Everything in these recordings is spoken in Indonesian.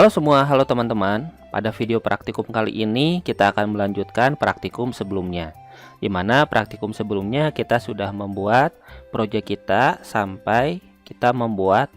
Halo semua, halo teman-teman. Pada video praktikum kali ini kita akan melanjutkan praktikum sebelumnya. Di mana praktikum sebelumnya kita sudah membuat proyek kita sampai kita membuat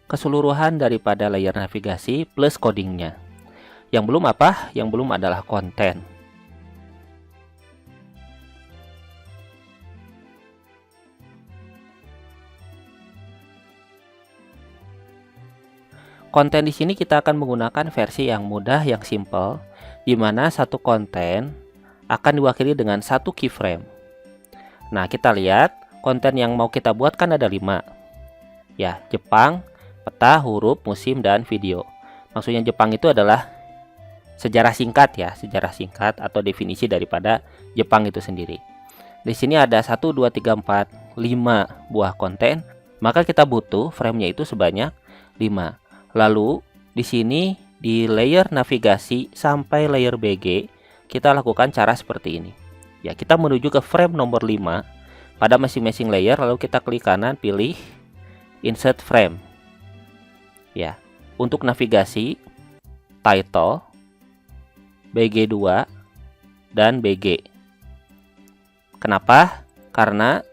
keseluruhan daripada layer navigasi plus codingnya. Yang belum apa? Yang belum adalah konten. Konten di sini kita akan menggunakan versi yang mudah, yang simple, di mana satu konten akan diwakili dengan satu keyframe. Nah, kita lihat konten yang mau kita buat kan ada 5. Ya, Jepang, peta, huruf, musim, dan video. Maksudnya Jepang itu adalah sejarah singkat ya, sejarah singkat atau definisi daripada Jepang itu sendiri. Di sini ada 1, 2, 3, 4, 5 buah konten, maka kita butuh framenya itu sebanyak 5. Lalu di sini di layer navigasi sampai layer BG kita lakukan cara seperti ini. Ya, kita menuju ke frame nomor 5 pada masing-masing layer, lalu kita klik kanan pilih insert frame. Ya, untuk navigasi title BG2 dan BG. Kenapa? Karena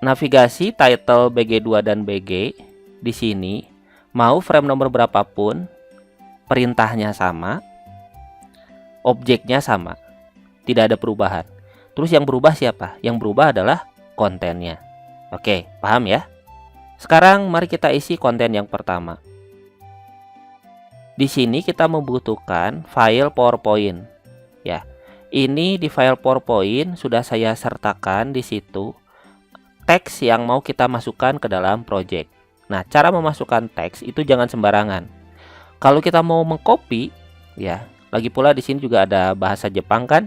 navigasi title BG2 dan BG di sini mau frame nomor berapapun, perintahnya sama, objeknya sama, tidak ada perubahan. Terus yang berubah siapa? Yang berubah adalah kontennya. Oke, paham ya? Sekarang mari kita isi konten yang pertama. Di sini kita membutuhkan file PowerPoint. Ya, ini di file PowerPoint sudah saya sertakan di situ teks yang mau kita masukkan ke dalam project. Nah, cara memasukkan teks itu jangan sembarangan. Kalau kita mau mengcopy, ya, lagi pula di sini juga ada bahasa Jepang kan?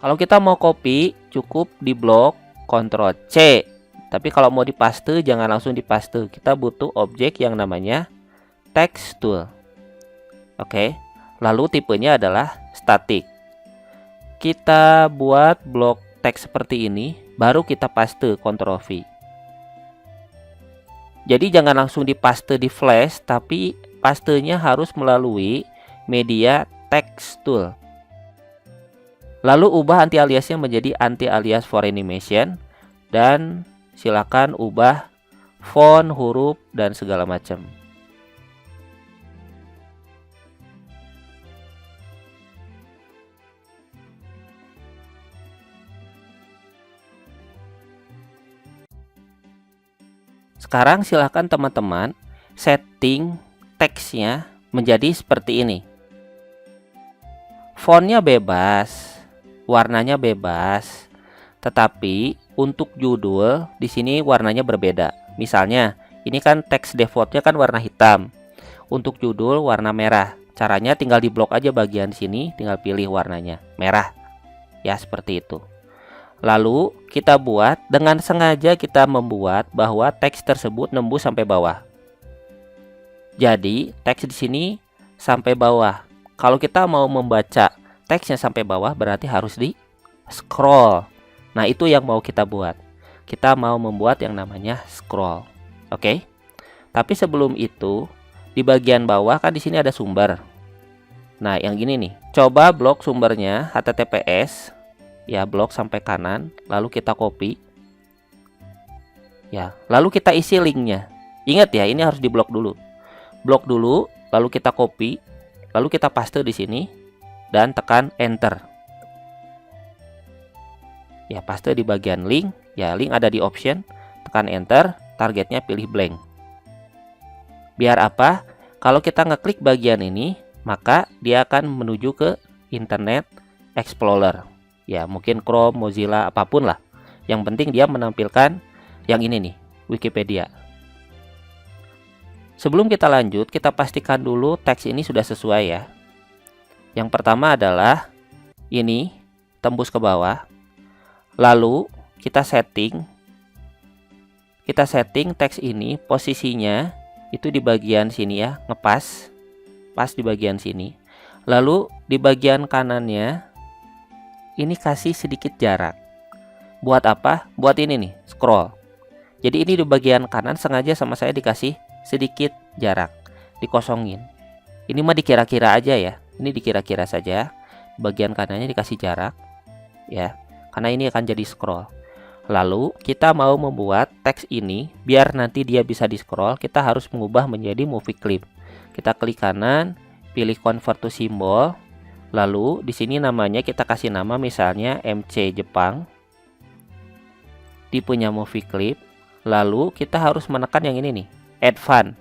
Kalau kita mau copy, cukup di blok Ctrl C. Tapi kalau mau dipaste, jangan langsung dipaste. Kita butuh objek yang namanya text tool. Oke. Lalu tipenya adalah static. Kita buat blok teks seperti ini, baru kita paste Ctrl V. Jadi jangan langsung dipaste di flash, tapi pastenya harus melalui media text tool. Lalu ubah anti aliasnya menjadi anti alias for animation, dan silakan ubah font, huruf, dan segala macam. Sekarang silahkan teman-teman setting teksnya menjadi seperti ini. Fontnya bebas, warnanya bebas, tetapi untuk judul di sini warnanya berbeda. Misalnya, ini kan teks defaultnya kan warna hitam. Untuk judul warna merah. Caranya tinggal diblok aja bagian sini, tinggal pilih warnanya merah. Ya, seperti itu. Lalu kita buat dengan sengaja, kita membuat bahwa teks tersebut nembus sampai bawah. Jadi teks di sini sampai bawah. Kalau kita mau membaca teksnya sampai bawah berarti harus di scroll. Nah, itu yang mau kita buat. Kita mau membuat yang namanya scroll. Oke. Tapi sebelum itu di bagian bawah kan di sini ada sumber. Nah, yang gini nih. Coba blok sumbernya HTTPS. Ya, blok sampai kanan, lalu kita copy. Ya, lalu kita isi linknya. Ingat ya, ini harus diblok dulu. Blok dulu, lalu kita copy, lalu kita paste di sini dan tekan enter. Ya, paste di bagian link. Ya, link ada di option, tekan enter, targetnya pilih blank. Biar apa? Kalau kita ngeklik bagian ini, maka dia akan menuju ke Internet Explorer. Ya, mungkin Chrome, Mozilla, apapun lah. Yang penting dia menampilkan yang ini nih, Wikipedia. Sebelum kita lanjut, kita pastikan dulu teks ini sudah sesuai ya. Yang pertama adalah ini, tembus ke bawah. Lalu kita setting teks ini posisinya itu di bagian sini ya, ngepas, pas di bagian sini. Lalu di bagian kanannya ini kasih sedikit jarak. Buat apa? Buat ini nih, scroll. Jadi ini di bagian kanan sengaja sama saya dikasih sedikit jarak. dikosongin. Ini mah dikira-kira aja ya. Ini dikira-kira saja. Bagian kanannya dikasih jarak ya. Karena ini akan jadi scroll. Lalu kita mau membuat teks ini biar nanti dia bisa di scroll, kita harus mengubah menjadi movie clip. Kita klik kanan, pilih convert to symbol. Lalu di sini namanya kita kasih nama misalnya MC Jepang. Tipenya movie clip. Lalu kita harus menekan yang ini nih, advance.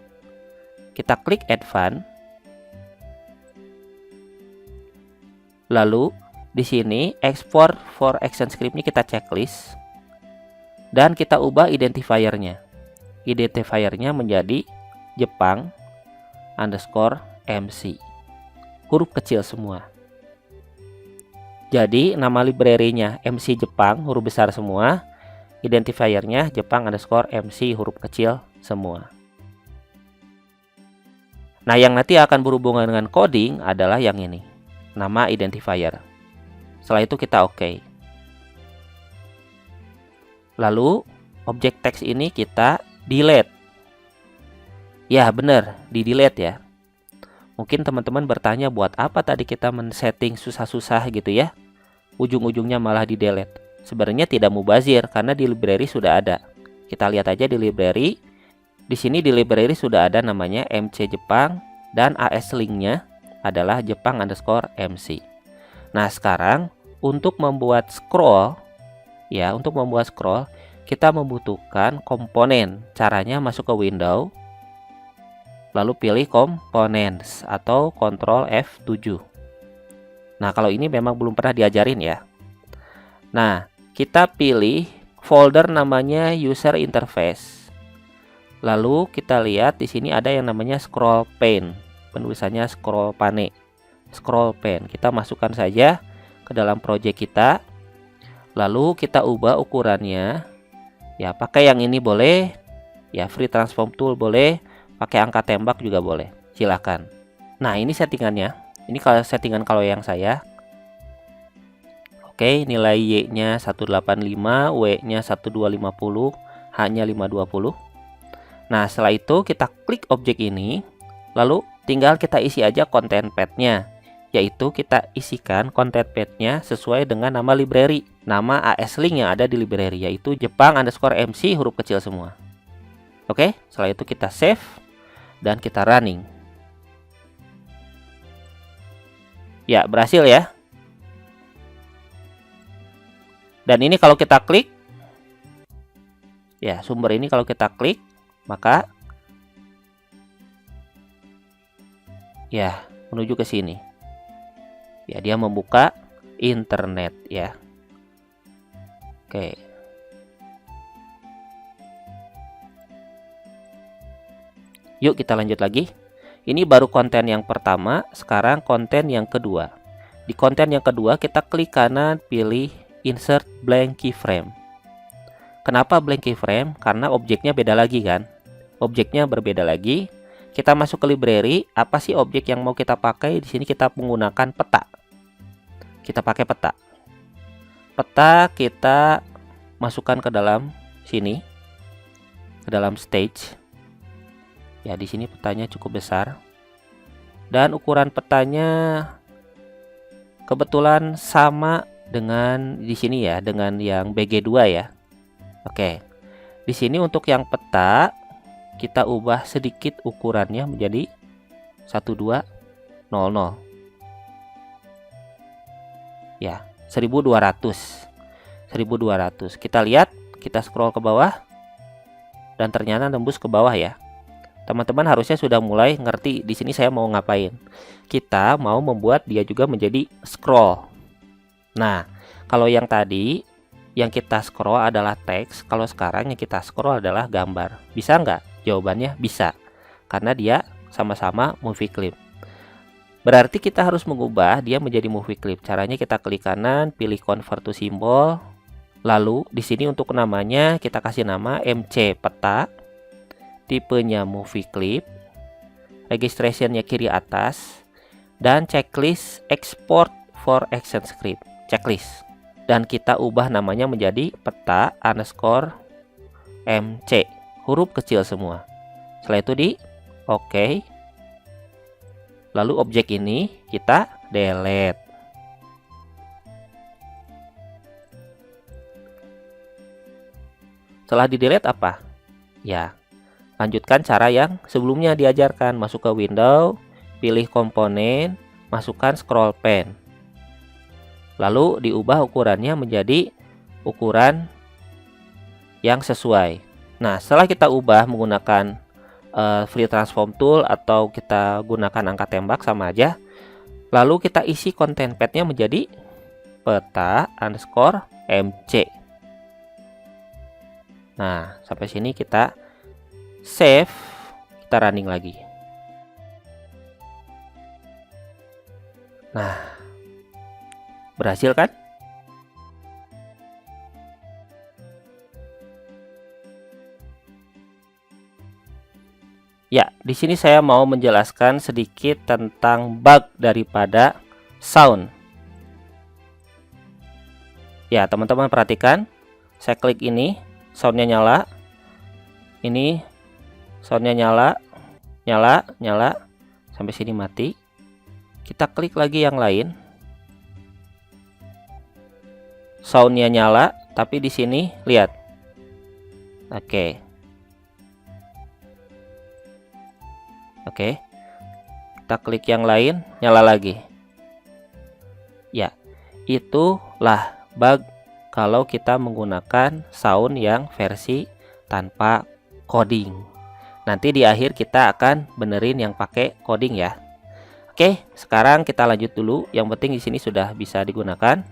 Kita klik advance. Lalu di sini export for action script ini kita checklist dan kita ubah identifiernya. Identifiernya menjadi Jepang underscore MC, huruf kecil semua. Jadi nama library-nya MC Jepang huruf besar semua, identifiernya Jepang underscore MC huruf kecil semua. Nah, yang nanti akan berhubungan dengan coding adalah yang ini, nama identifier. Setelah itu kita oke. Lalu objek teks ini kita delete. Ya bener, di delete ya. Mungkin teman-teman bertanya buat apa tadi kita men-setting susah-susah gitu ya. Ujung-ujungnya malah di delete. Sebenarnya tidak mubazir karena di library sudah ada. Kita lihat aja di library. Di sini di library sudah ada namanya MC Jepang dan AS linknya adalah Jepang underscore MC. Nah, sekarang untuk membuat scroll ya, untuk membuat scroll kita membutuhkan komponen. Caranya masuk ke window, lalu pilih components atau Ctrl F7. Nah, kalau ini memang belum pernah diajarin ya. Nah, kita pilih folder namanya user interface. Lalu kita lihat di sini ada yang namanya scroll pane. Penulisannya scroll pane. Scroll pane. Kita masukkan saja ke dalam project kita. Lalu kita ubah ukurannya. Ya, pakai yang ini boleh. Ya, free transform tool boleh. Pakai angka tembak juga boleh. Silakan. Nah, ini settingannya. Ini kalau settingan kalau yang saya. Oke, nilai Y-nya 185, W-nya 1250, H-nya 520. Nah, setelah itu kita klik objek ini. Lalu tinggal kita isi aja konten path-nya, yaitu kita isikan konten path-nya sesuai dengan nama library, nama AS link yang ada di library, yaitu Jepang underscore MC huruf kecil semua. Oke, setelah itu kita save dan kita running. Ya, berhasil ya. Dan ini kalau kita klik, ya sumber ini kalau kita klik, maka ya menuju ke sini. Ya, dia membuka internet ya. Oke. Yuk kita lanjut lagi. Ini baru konten yang pertama, sekarang konten yang kedua. Di konten yang kedua kita klik kanan, pilih insert blank keyframe. Kenapa blank keyframe? Karena objeknya beda lagi kan. Objeknya berbeda lagi. Kita masuk ke library, apa sih objek yang mau kita pakai? Di sini kita menggunakan peta. Kita pakai peta. Peta kita masukkan ke dalam sini. Ke dalam stage. Ya, di sini petanya cukup besar. Dan ukuran petanya kebetulan sama dengan di sini ya, dengan yang BG2 ya. Oke. Di sini untuk yang peta kita ubah sedikit ukurannya menjadi 1200. Ya, 1200. 1200. Kita lihat, kita scroll ke bawah dan ternyata tembus ke bawah ya. Teman-teman harusnya sudah mulai ngerti di sini saya mau ngapain. Kita mau membuat dia juga menjadi scroll. Nah, kalau yang tadi yang kita scroll adalah teks, kalau sekarang yang kita scroll adalah gambar. Bisa nggak? Jawabannya bisa, karena dia sama-sama movie clip. Berarti kita harus mengubah dia menjadi movie clip. Caranya kita klik kanan, pilih convert to symbol. Lalu di sini untuk namanya kita kasih nama MC peta. Tipenya movie clip. Registrationnya kiri atas. Dan checklist export for action script. Checklist. Dan kita ubah namanya menjadi peta underscore MC. Huruf kecil semua. Setelah itu di oke. Lalu objek ini kita delete. Setelah di delete apa? Ya, lanjutkan cara yang sebelumnya diajarkan. Masuk ke window, pilih komponen, masukkan scroll pen. Lalu diubah ukurannya menjadi ukuran yang sesuai. Nah, setelah kita ubah menggunakan free transform tool atau kita gunakan angka tembak sama aja. Lalu kita isi konten padnya menjadi peta underscore mc. Nah, sampai sini kita save, kita running lagi. Nah, berhasil kan? Ya, di sini saya mau menjelaskan sedikit tentang bug daripada sound. Ya, teman-teman perhatikan. Saya klik ini, soundnya nyala. Ini soundnya nyala, nyala, sampai sini mati. Kita klik lagi yang lain. Soundnya nyala, tapi di sini lihat. Oke, kita klik yang lain, nyala lagi. Ya, itulah bug kalau kita menggunakan sound yang versi tanpa coding. Nanti di akhir kita akan benerin yang pakai coding ya. Oke, sekarang kita lanjut dulu. Yang penting di sini sudah bisa digunakan.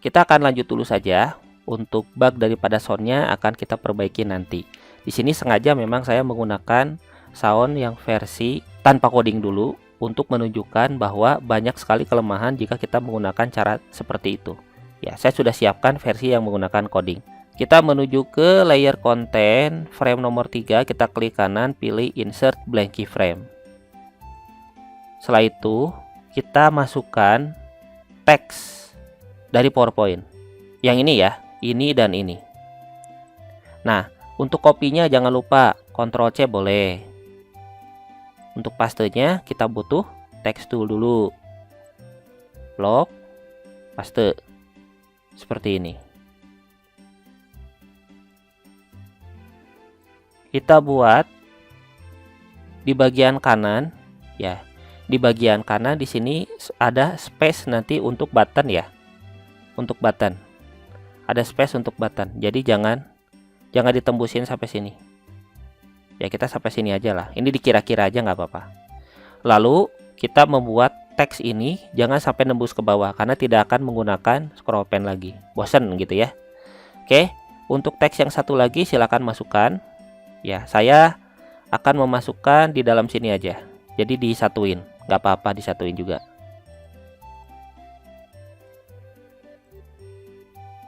Kita akan lanjut dulu saja. Untuk bug daripada soundnya akan kita perbaiki nanti. Di sini sengaja memang saya menggunakan sound yang versi tanpa coding dulu untuk menunjukkan bahwa banyak sekali kelemahan jika kita menggunakan cara seperti itu. Ya, saya sudah siapkan versi yang menggunakan coding. Kita menuju ke layer konten, frame nomor 3, kita klik kanan, pilih insert blank keyframe. Setelah itu, kita masukkan teks dari PowerPoint. Yang ini ya, ini dan ini. Nah, untuk kopinya jangan lupa Ctrl C boleh. Untuk pastenya kita butuh text tool dulu. Blok, paste. Seperti ini. Kita buat di bagian kanan ya. Di bagian kanan di sini ada space nanti untuk button ya. Untuk button. Ada space untuk button. Jadi jangan ditembusin sampai sini. Ya, kita sampai sini aja lah. Ini dikira-kira aja nggak apa-apa. Lalu kita membuat teks ini jangan sampai nembus ke bawah karena tidak akan menggunakan scroll pen lagi. Bosen gitu ya. Oke, untuk teks yang satu lagi silakan masukkan. Ya, saya akan memasukkan di dalam sini aja. Jadi disatuin, nggak apa-apa disatuin juga.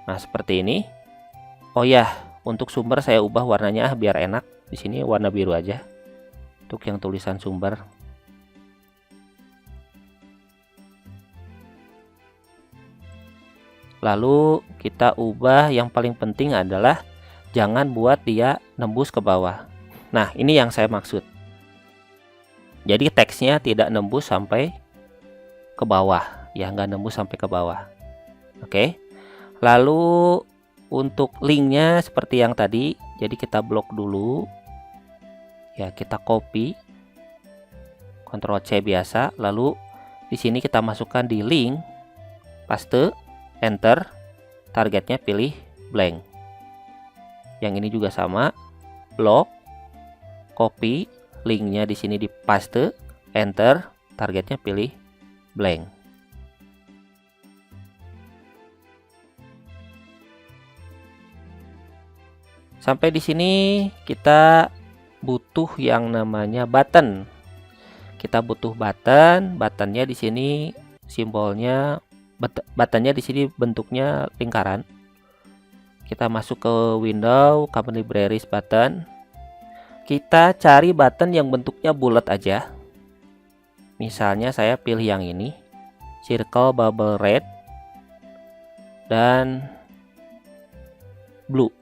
Nah, seperti ini. Oh ya, untuk sumber saya ubah warnanya biar enak. Di sini warna biru aja untuk yang tulisan sumber. Lalu kita ubah, yang paling penting adalah jangan buat dia nembus ke bawah. Nah, ini yang saya maksud. Jadi teksnya tidak nembus sampai ke bawah, ya, nggak nembus sampai ke bawah. Oke. Lalu untuk linknya seperti yang tadi, jadi kita blok dulu. Ya, kita copy, Ctrl C biasa. Lalu di sini kita masukkan di link, paste, enter, targetnya pilih blank. Yang ini juga sama, blok, copy, linknya di sini di paste, enter, targetnya pilih blank. Sampai di sini kita butuh yang namanya button. Kita butuh button. Buttonnya di sini simbolnya, buttonnya di sini bentuknya lingkaran. Kita masuk ke window, Common Libraries button. Kita cari button yang bentuknya bulat aja. Misalnya saya pilih yang ini, circle bubble red dan blue.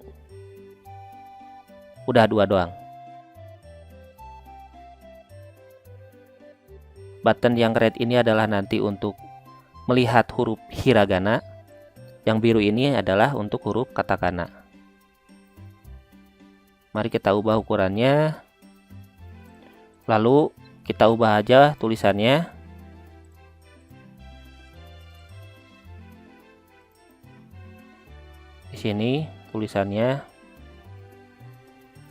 Udah dua doang. Button yang red ini adalah nanti untuk melihat huruf hiragana. Yang biru ini adalah untuk huruf katakana. Mari kita ubah ukurannya. Lalu kita ubah aja tulisannya. Di sini tulisannya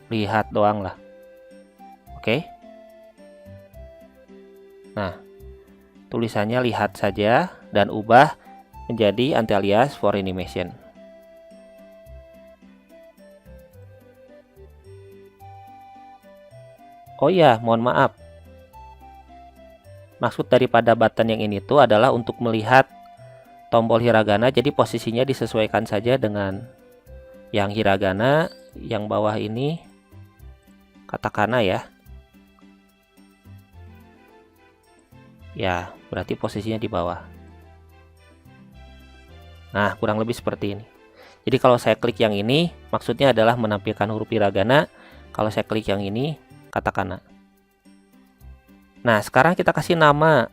lihat doang lah. Oke. Nah, tulisannya lihat saja dan ubah menjadi anti-alias for animation. Oh ya, mohon maaf. Maksud daripada button yang ini tuh adalah untuk melihat tombol hiragana, jadi posisinya disesuaikan saja dengan yang hiragana, yang bawah ini katakana ya. Ya, berarti posisinya di bawah. Nah, kurang lebih seperti ini. Jadi kalau saya klik yang ini, maksudnya adalah menampilkan huruf hiragana. Kalau saya klik yang ini, katakana. Nah, sekarang kita kasih nama.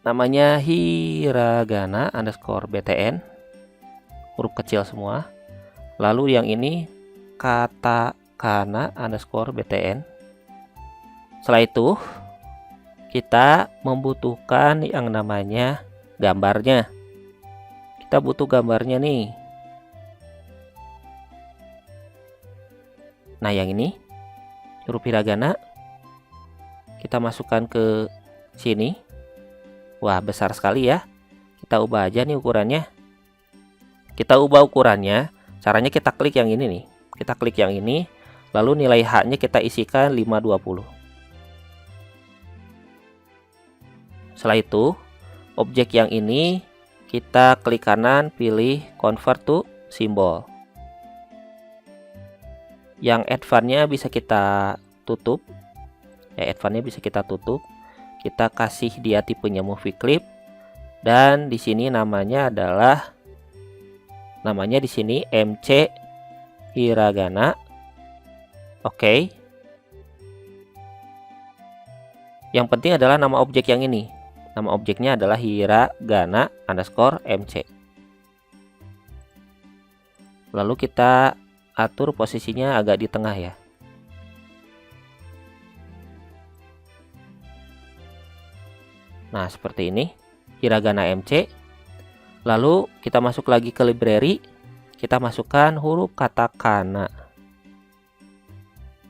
Namanya hiragana underscore btn. Huruf kecil semua. Lalu yang ini katakana underscore btn. Setelah itu, kita membutuhkan yang namanya gambarnya. Kita butuh gambarnya nih. Nah, yang ini huruf hiragana kita masukkan ke sini. Wah, besar sekali ya. Kita ubah aja nih ukurannya. Kita ubah ukurannya. Caranya kita klik yang ini nih. Kita klik yang ini. Lalu nilai H-nya kita isikan 520. Setelah itu, objek yang ini kita klik kanan, pilih convert to symbol. Yang advance-nya bisa kita tutup. Ya, advance-nya bisa kita tutup. Kita kasih dia tipenya movie clip. Dan di sini namanya adalah di sini MC hiragana. Oke. Yang penting adalah nama objek yang ini. Nama objeknya adalah hiragana underscore MC. Lalu kita atur posisinya agak di tengah ya. Nah, seperti ini. Hiragana MC. Lalu kita masuk lagi ke library. Kita masukkan huruf katakana.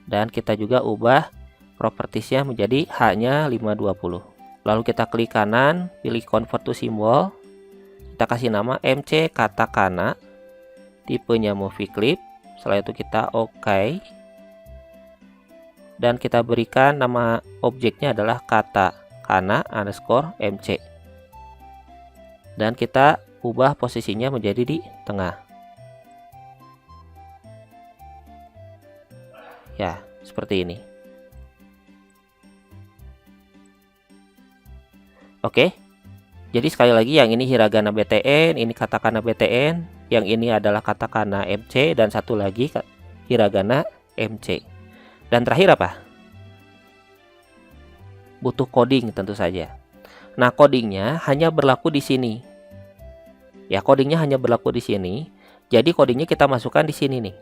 Dan kita juga ubah propertiesnya menjadi H-nya 520. Lalu kita klik kanan, pilih convert to symbol. Kita kasih nama MC katakana. Tipenya movie clip. Setelah itu kita OK. Dan kita berikan nama objeknya adalah katakana underscore MC. Dan kita ubah posisinya menjadi di tengah. Ya, seperti ini. Oke. Jadi sekali lagi yang ini hiragana btn, ini katakana btn, yang ini adalah katakana MC, dan satu lagi hiragana MC. Dan terakhir apa? Butuh coding tentu saja. Nah, codingnya hanya berlaku di sini. Ya, codingnya hanya berlaku di sini. Jadi codingnya kita masukkan di sini nih.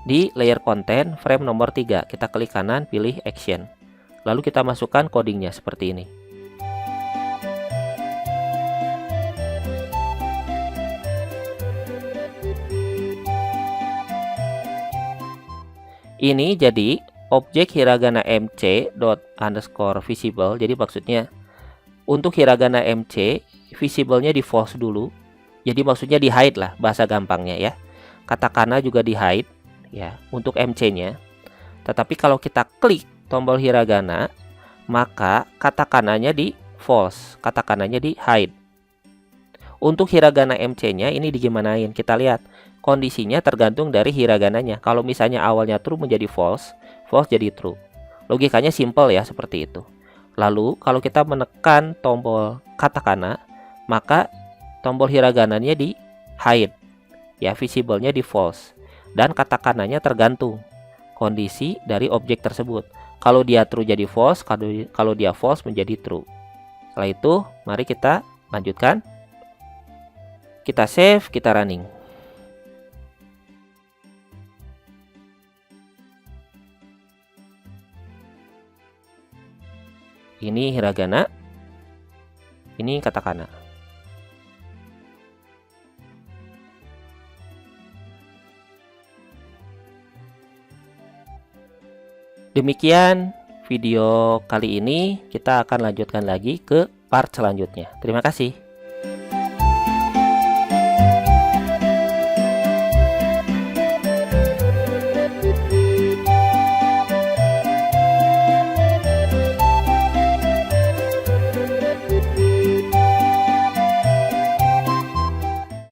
Di layer content frame nomor 3, kita klik kanan, pilih action. Lalu kita masukkan codingnya seperti ini. Ini jadi objek hiragana MC dot underscore visible. Jadi maksudnya untuk hiragana MC visible-nya di false dulu. Jadi maksudnya di hide lah bahasa gampangnya ya. Katakana juga di hide ya untuk MC-nya. Tetapi kalau kita klik tombol hiragana, maka katakananya di false, katakananya di hide. Untuk hiragana MC-nya ini digimanain? Kita lihat. Kondisinya tergantung dari hiragananya. Kalau misalnya awalnya true menjadi false, false jadi true. Logikanya simple ya, seperti itu. Lalu kalau kita menekan tombol katakana, maka tombol hiragananya di hide. Ya, visible-nya di false. Dan katakananya tergantung kondisi dari objek tersebut. Kalau dia true jadi false, kalau dia false menjadi true. Setelah itu, mari kita lanjutkan. Kita save, kita running. Ini hiragana, ini katakana. Demikian video kali ini, kita akan lanjutkan lagi ke part selanjutnya. Terima kasih.